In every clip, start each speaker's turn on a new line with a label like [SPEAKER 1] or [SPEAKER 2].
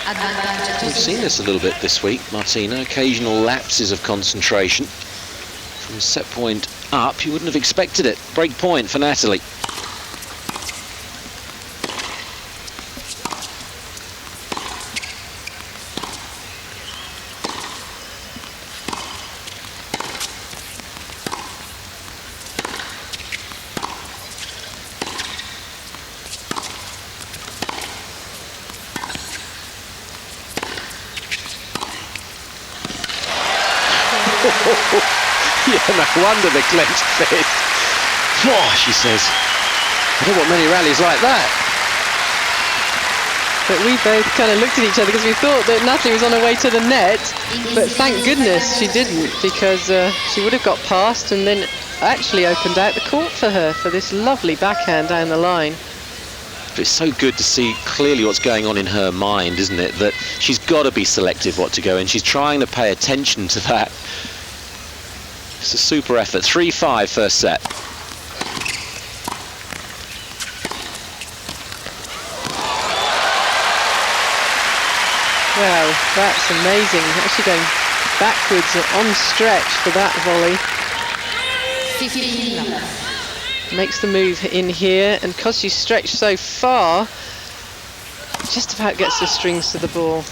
[SPEAKER 1] We've seen this a little bit this week, Martina. Occasional lapses of concentration. From set point up, you wouldn't have expected it. Break point for Nathalie. Yeah, no wonder the clenched fist. Oh, she says, I don't want many rallies like that.
[SPEAKER 2] But we both kind of looked at each other because we thought that Nathalie was on her way to the net, but thank goodness she didn't, because she would have got past and then actually opened out the court for her for this lovely backhand down the line.
[SPEAKER 1] But it's so good to see clearly what's going on in her mind, isn't it? That she's got to be selective what to go in. She's trying to pay attention to that. It's a super effort. 3-5 first set.
[SPEAKER 2] Wow, that's amazing. Actually going backwards on stretch for that volley.
[SPEAKER 3] 15.
[SPEAKER 2] Makes the move in here, and because she's stretched so far, just about gets the strings to the ball.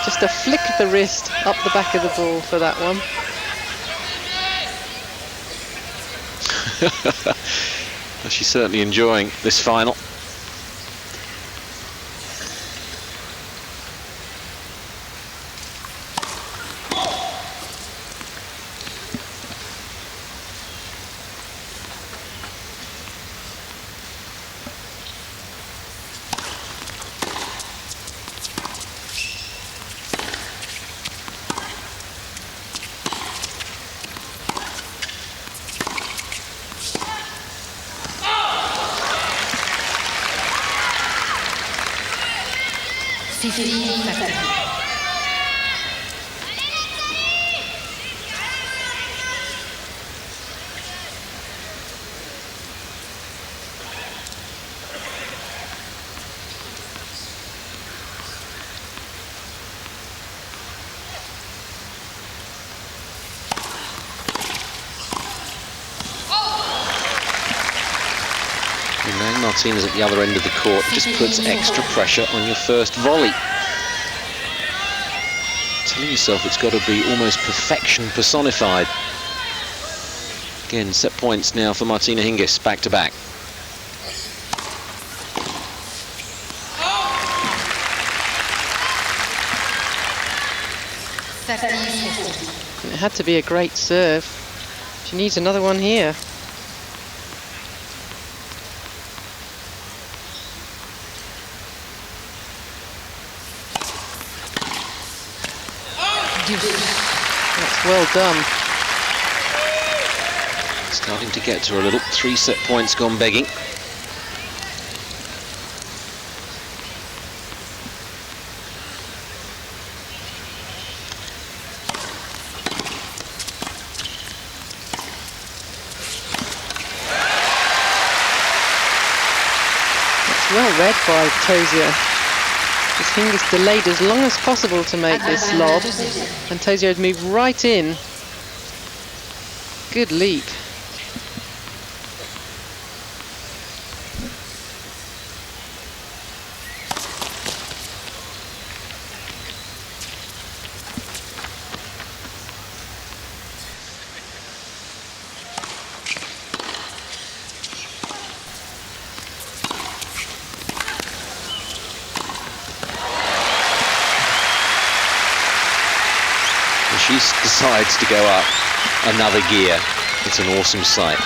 [SPEAKER 2] Just a flick of the wrist up the back of the ball for that one.
[SPEAKER 1] Well, she's certainly enjoying this final. Martina's at the other end of the court, just puts extra pressure on your first volley. Telling yourself it's got to be almost perfection personified. Again, set points now for Martina Hingis, back to back.
[SPEAKER 2] And it had to be a great serve. She needs another one here. That's well done.
[SPEAKER 1] Starting to get to her a little. 3 set points gone begging.
[SPEAKER 2] That's well read by Tauziat. Hingis delayed as long as possible to make this lob, and Tauziat moved right in. Good leap.
[SPEAKER 1] She decides to go up another gear. It's an awesome sight.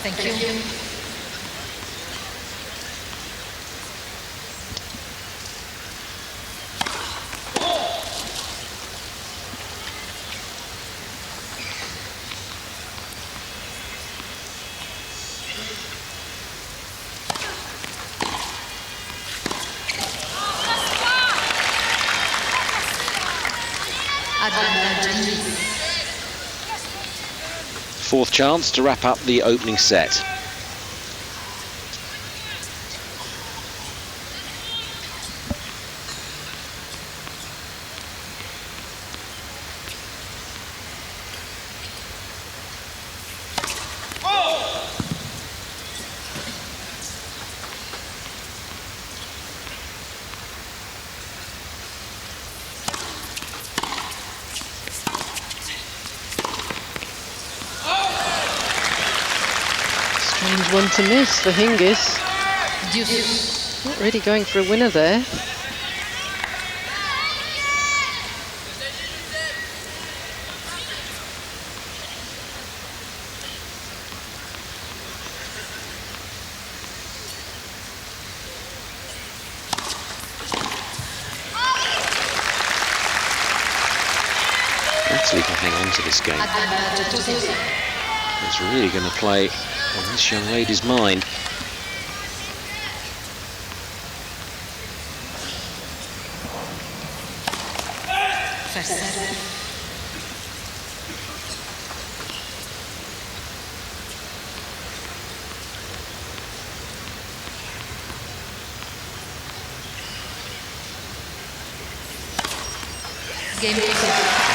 [SPEAKER 3] Thank you.
[SPEAKER 1] Fourth chance to wrap up the opening set.
[SPEAKER 2] Strange one to miss for Hingis. Not really going for a winner there.
[SPEAKER 1] Nathalie can hang on to this game. It's really going to play on this young lady's mind.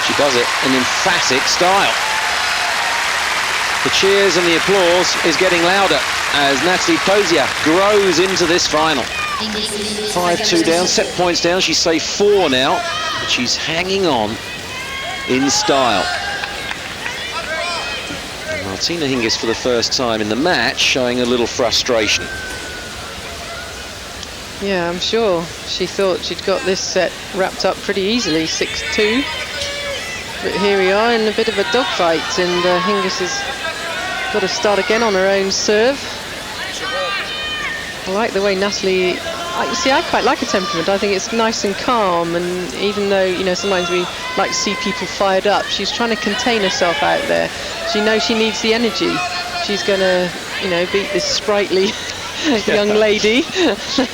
[SPEAKER 1] She does it in emphatic style. The cheers and the applause is getting louder as Nathalie Tauziat grows into this final. 5-2 down, set points down. She's saved 4 now, but she's hanging on in style. And Martina Hingis for the first time in the match showing a little frustration.
[SPEAKER 2] Yeah, I'm sure she thought she'd got this set wrapped up pretty easily, 6-2. But here we are in a bit of a dogfight, and Hingis has got to start again on her own serve. I like the way Nathalie, I quite like her temperament. I think it's nice and calm, and even though, you know, sometimes we like to see people fired up, she's trying to contain herself out there. She knows she needs the energy. She's going to, you know, beat this sprightly young lady.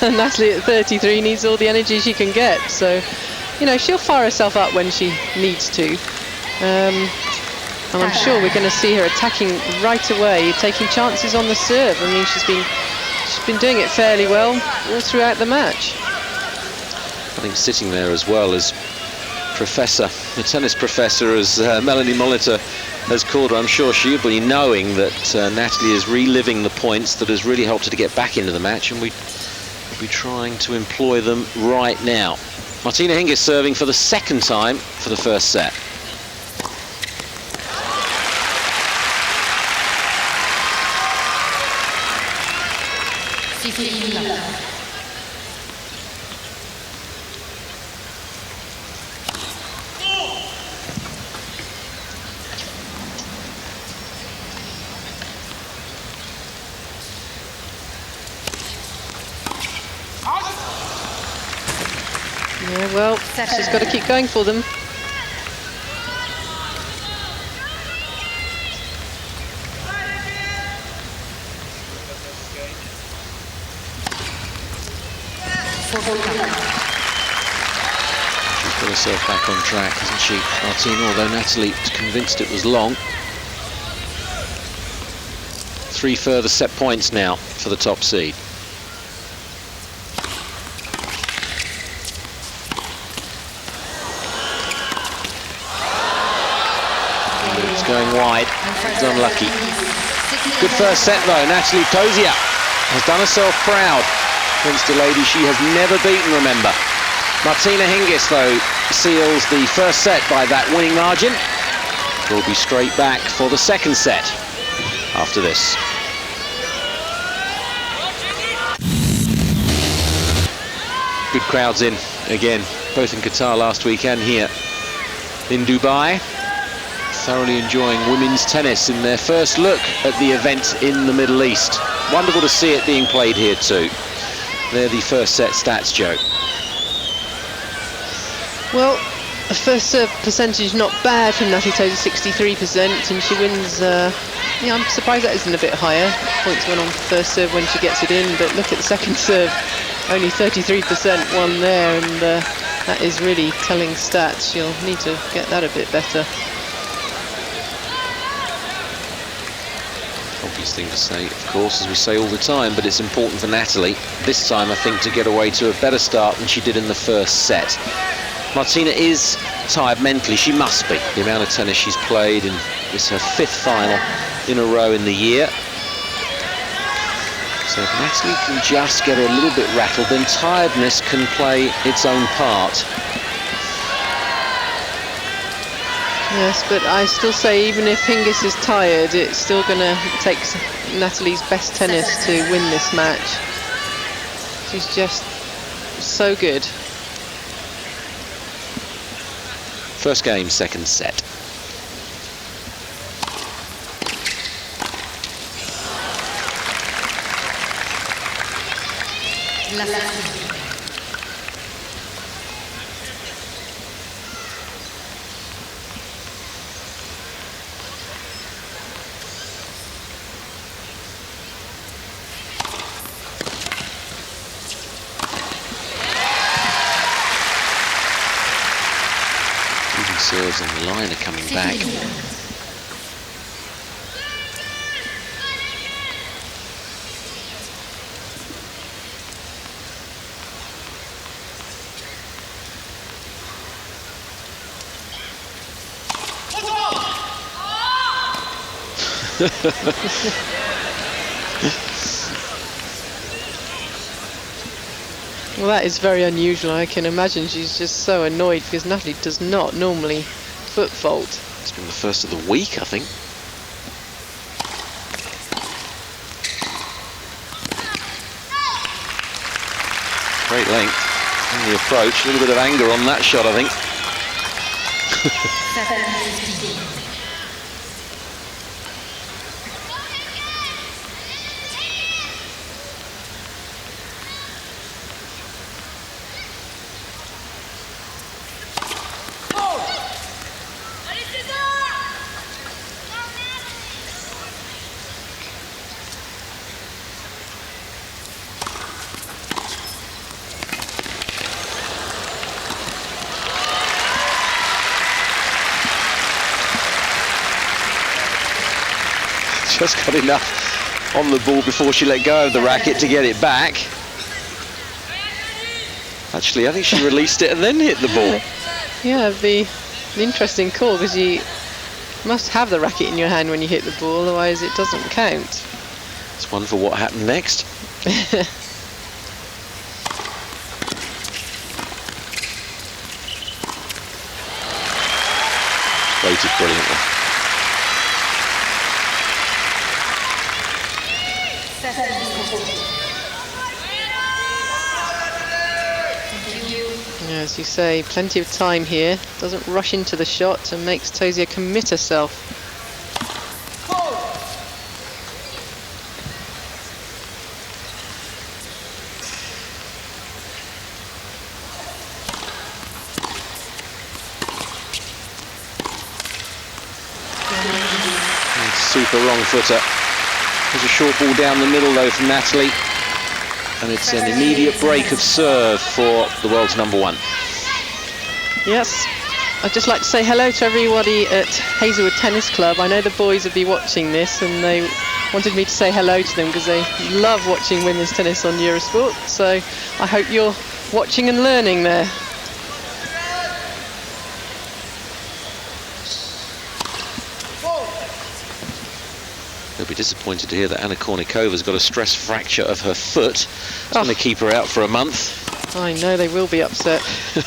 [SPEAKER 2] Nathalie at 33 needs all the energy she can get, so, you know, she'll fire herself up when she needs to. And I'm sure we're going to see her attacking right away, taking chances on the serve. I mean, she's been doing it fairly well all throughout the match.
[SPEAKER 1] I think sitting there as well as the tennis professor, as Melanie Molitor has called her, I'm sure she'll be knowing that Nathalie is reliving the points that has really helped her to get back into the match, and we'll be trying to employ them right now. Martina Hingis serving for the second time for the first set.
[SPEAKER 2] Yeah, well, she's got to keep going for them.
[SPEAKER 1] She's got herself back on track, hasn't she, Martina? Although Nathalie was convinced it was long. 3 further set points now for the top seed. It's going wide. It's unlucky. Good first set though. Nathalie Tauziat has done herself proud against a lady she has never beaten, remember. Martina Hingis, though, seals the first set by that winning margin. We'll be straight back for the second set after this. Good crowds in again, both in Qatar last week and here in Dubai. thoroughly enjoying women's tennis in their first look at the event in the Middle East. Wonderful to see it being played here too. They're the first set stats, Joe.
[SPEAKER 2] Well, the first serve percentage not bad from Nathalie Tauziat, 63%, and she wins. Yeah, I'm surprised that isn't a bit higher. Points won on first serve when she gets it in, but look at the second serve, only 33% won there, and that is really telling stats. She'll need to get that a bit better.
[SPEAKER 1] Obvious thing to say, of course, as we say all the time, but it's important for Nathalie this time, I think, to get away to a better start than she did in the first set. Martina is tired mentally. She must be. The amount of tennis she's played, and it's her 5th final in a row in the year. So if Nathalie can just get her a little bit rattled, then tiredness can play its own part.
[SPEAKER 2] Yes, but I still say even if Hingis is tired, it's still going to take Nathalie's best tennis to win this match. She's just so good.
[SPEAKER 1] First game, second set. Serves on the line are coming back.
[SPEAKER 2] Well, that is very unusual. I can imagine she's just so annoyed because Nathalie does not normally foot fault.
[SPEAKER 1] It's been the first of the week, I think. Great length in the approach. A little bit of anger on that shot, I think. Just got enough on the ball before she let go of the racket to get it back. Actually, I think she released it and then hit the ball.
[SPEAKER 2] Yeah, it'd be an interesting call because you must have the racket in your hand when you hit the ball, otherwise it doesn't count.
[SPEAKER 1] It's one for what happened next. Weighted brilliantly.
[SPEAKER 2] Yeah, as you say, plenty of time here. Doesn't rush into the shot and makes Tauziat commit herself.
[SPEAKER 1] Super wrong footer. There's a short ball down the middle though from Nathalie, and it's an immediate break of serve for the world's #1.
[SPEAKER 2] Yes, I'd just like to say hello to everybody at Hazelwood Tennis Club. I know the boys will be watching this and they wanted me to say hello to them because they love watching women's tennis on Eurosport, so I hope you're watching and learning there.
[SPEAKER 1] They'll be disappointed to hear that Anna Kournikova's got a stress fracture of her foot. It's going to keep her out for a month.
[SPEAKER 2] I know they will be upset.
[SPEAKER 1] She's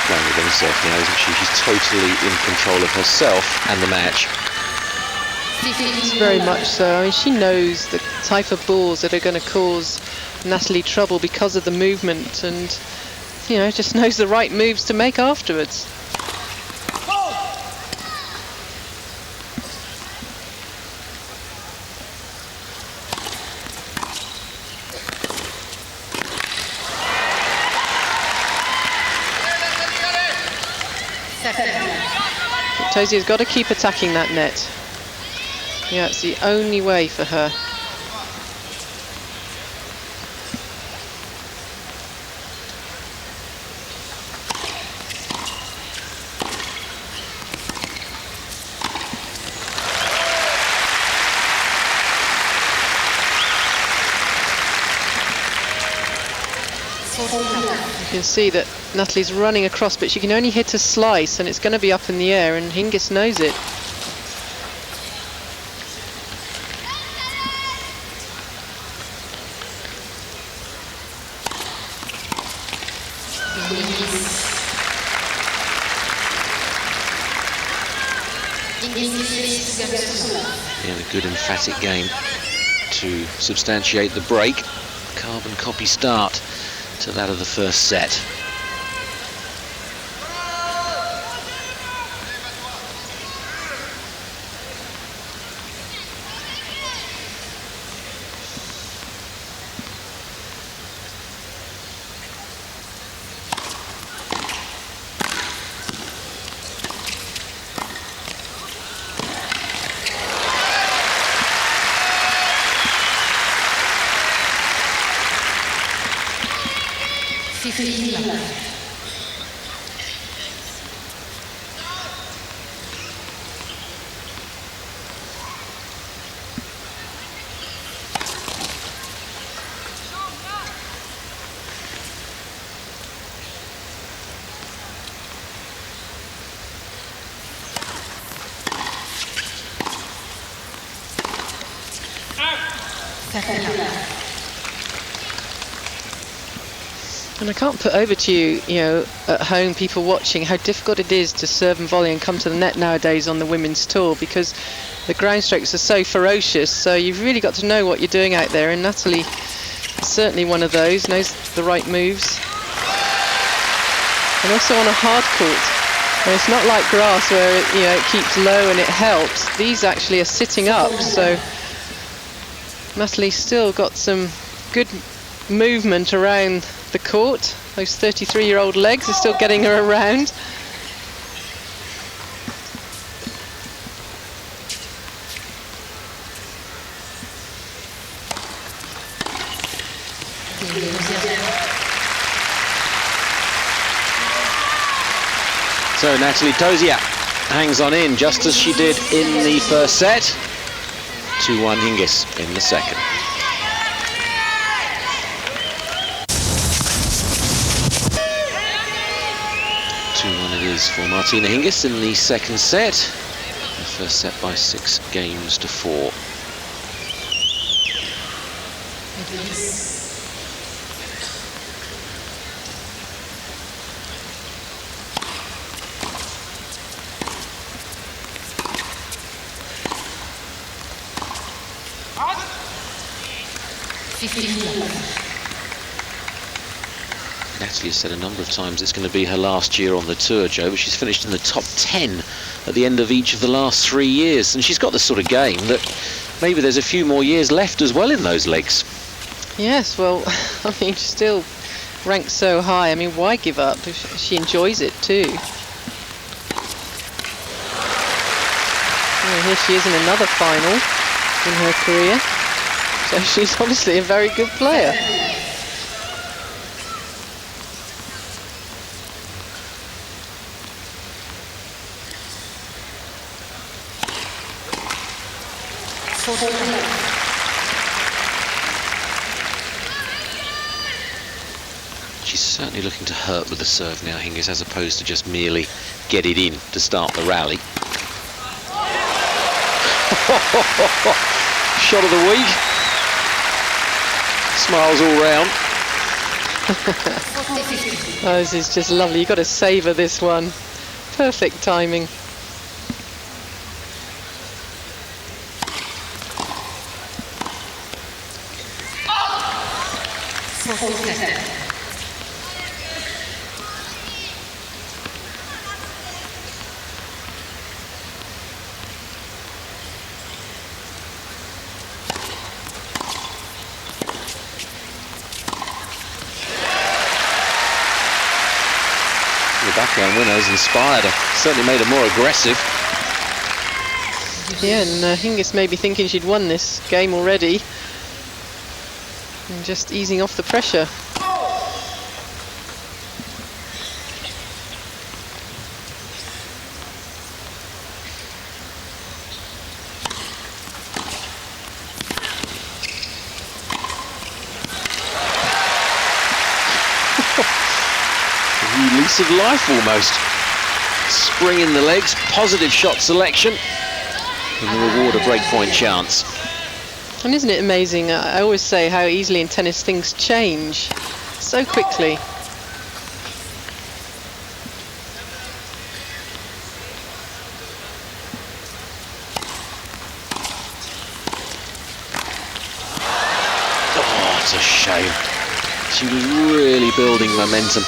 [SPEAKER 1] playing with himself now, isn't she? She's totally in control of herself and the match.
[SPEAKER 2] Very much so. I mean, she knows the type of balls that are going to cause Nathalie trouble because of the movement, and you know, just knows the right moves to make afterwards. Tauziat's got to keep attacking that net. Yeah, it's the only way for her. You can see that Nathalie's running across, but she can only hit a slice, and it's going to be up in the air, and Hingis knows it.
[SPEAKER 1] Yeah, a good emphatic game to substantiate the break. Carbon copy start to that of the first set.
[SPEAKER 2] And I can't put over to you, you know, at home, people watching, how difficult it is to serve and volley and come to the net nowadays on the women's tour, because the ground strokes are so ferocious. So you've really got to know what you're doing out there, and Nathalie is certainly one of those, knows the right moves. And also on a hard court. And it's not like grass where it, you know, it keeps low and it helps. These actually are sitting up, so Nathalie's still got some good movement around the court. Those 33-year-old legs are still getting her around.
[SPEAKER 1] So Nathalie Tauziat hangs on in just as she did in the first set. 2-1 Hingis in the second. 2-1 it is for Martina Hingis in the second set. The first set by 6 games to 4. Nathalie has said a number of times it's going to be her last year on the tour, Joe, but she's finished in the top 10 at the end of each of the last 3 years, and she's got the sort of game that maybe there's a few more years left as well in those legs.
[SPEAKER 2] Yes, well, I mean, she's still ranked so high. I mean, why give up if she enjoys it too? Well, here she is in another final in her career. So she's obviously a very good player.
[SPEAKER 1] She's certainly looking to hurt with the serve now, Hingis, as opposed to just merely get it in to start the rally. Shot of the week. Smiles all round.
[SPEAKER 2] Oh, this is just lovely. You've got to savour this one. Perfect timing.
[SPEAKER 1] The backhand winner has inspired her, certainly made her more aggressive.
[SPEAKER 2] Yeah, and Hingis may be thinking she'd won this game already. And just easing off the pressure.
[SPEAKER 1] Lease of life almost. Spring in the legs, positive shot selection, and the reward a breakpoint chance.
[SPEAKER 2] And isn't it amazing? I always say how easily in tennis things change so quickly.
[SPEAKER 1] Oh, it's a shame. She was really building momentum.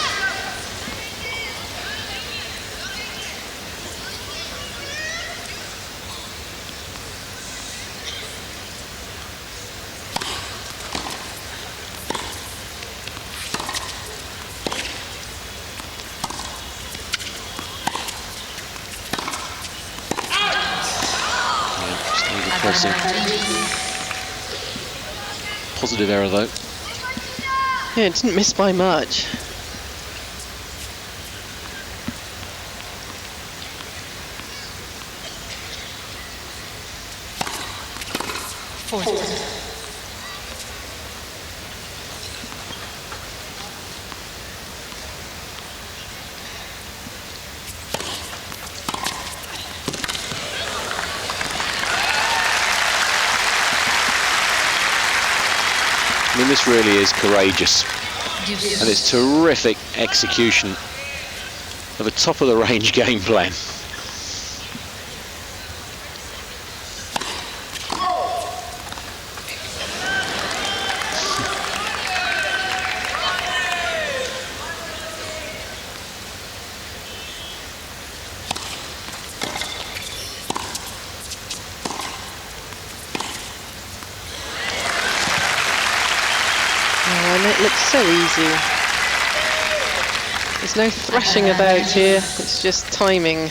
[SPEAKER 1] Positive error though.
[SPEAKER 2] Yeah, it didn't miss by much.
[SPEAKER 1] I mean, this really is courageous, and it's terrific execution of a top-of-the-range game plan.
[SPEAKER 2] And it looks so easy. There's no thrashing about here, it's just timing.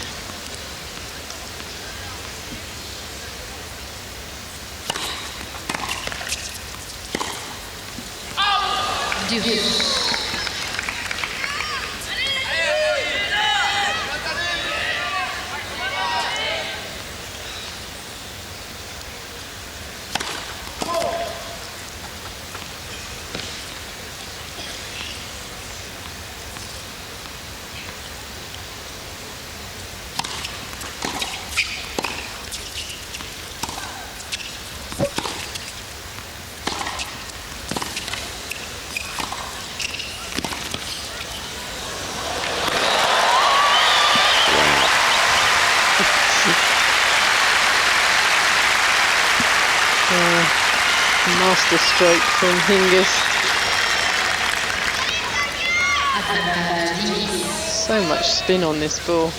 [SPEAKER 2] Master stroke from Hingis. So much spin on this ball.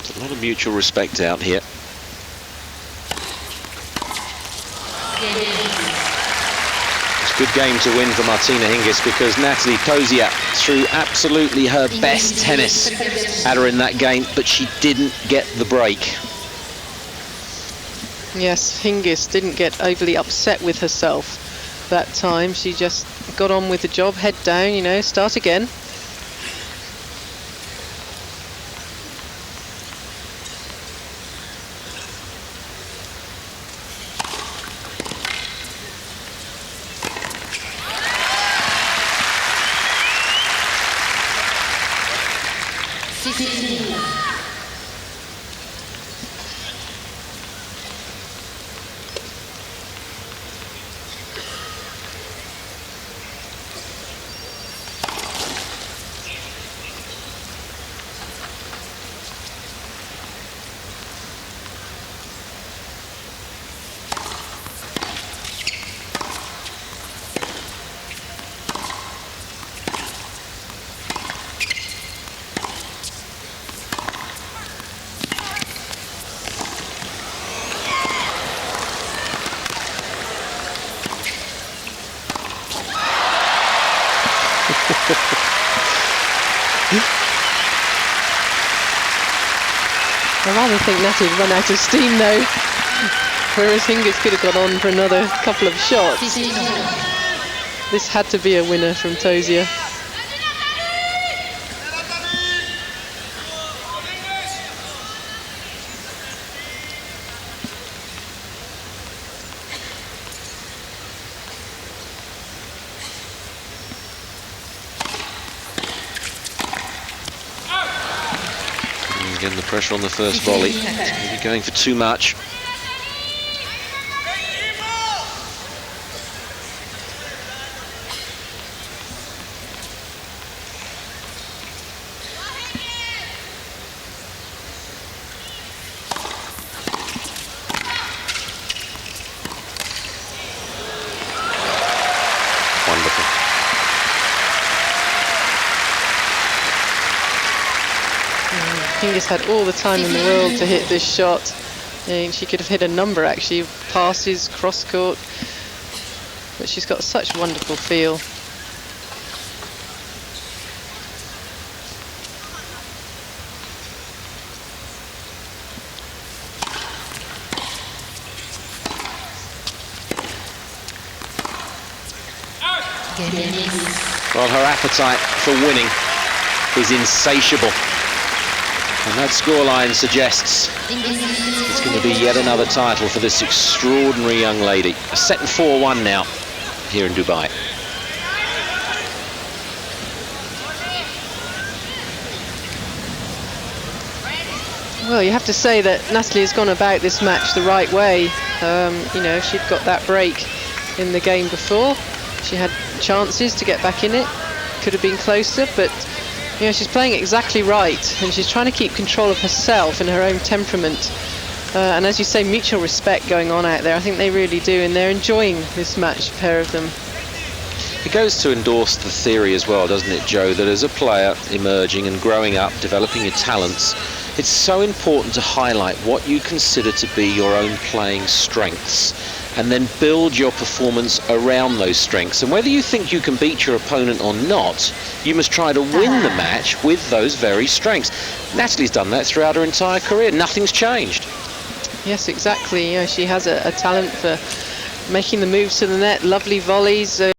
[SPEAKER 1] There's a lot of mutual respect out here. It's a good game to win for Martina Hingis because Nathalie Tauziat threw absolutely her best tennis at her in that game, but she didn't get the break.
[SPEAKER 2] Yes, Hingis didn't get overly upset with herself that time. She just got on with the job, head down, you know, start again. I rather think Nathalie had run out of steam though, whereas Hingis could have gone on for another couple of shots. This had to be a winner from Tauziat.
[SPEAKER 1] Again, the pressure on the first volley. Maybe going for too much. Wonderful.
[SPEAKER 2] Hingis had all the time in the world to hit this shot. And she could have hit a number actually, passes, cross court, but she's got such wonderful feel.
[SPEAKER 1] Well, her appetite for winning is insatiable. And that scoreline suggests it's going to be yet another title for this extraordinary young lady. Set in 4-1 now here in Dubai.
[SPEAKER 2] Well, you have to say that Nathalie has gone about this match the right way. You know, she'd got that break in the game before. She had chances to get back in it. Could have been closer, but you know, she's playing exactly right, and she's trying to keep control of herself and her own temperament. And as you say, mutual respect going on out there. I think they really do, and they're enjoying this match, the pair of them.
[SPEAKER 1] It goes to endorse the theory as well, doesn't it, Joe, that as a player emerging and growing up, developing your talents, it's so important to highlight what you consider to be your own playing strengths, and then build your performance around those strengths. And whether you think you can beat your opponent or not, you must try to win the match with those very strengths. Nathalie's done that throughout her entire career. Nothing's changed.
[SPEAKER 2] Yes, exactly. You know, she has a talent for making the moves to the net, lovely volleys.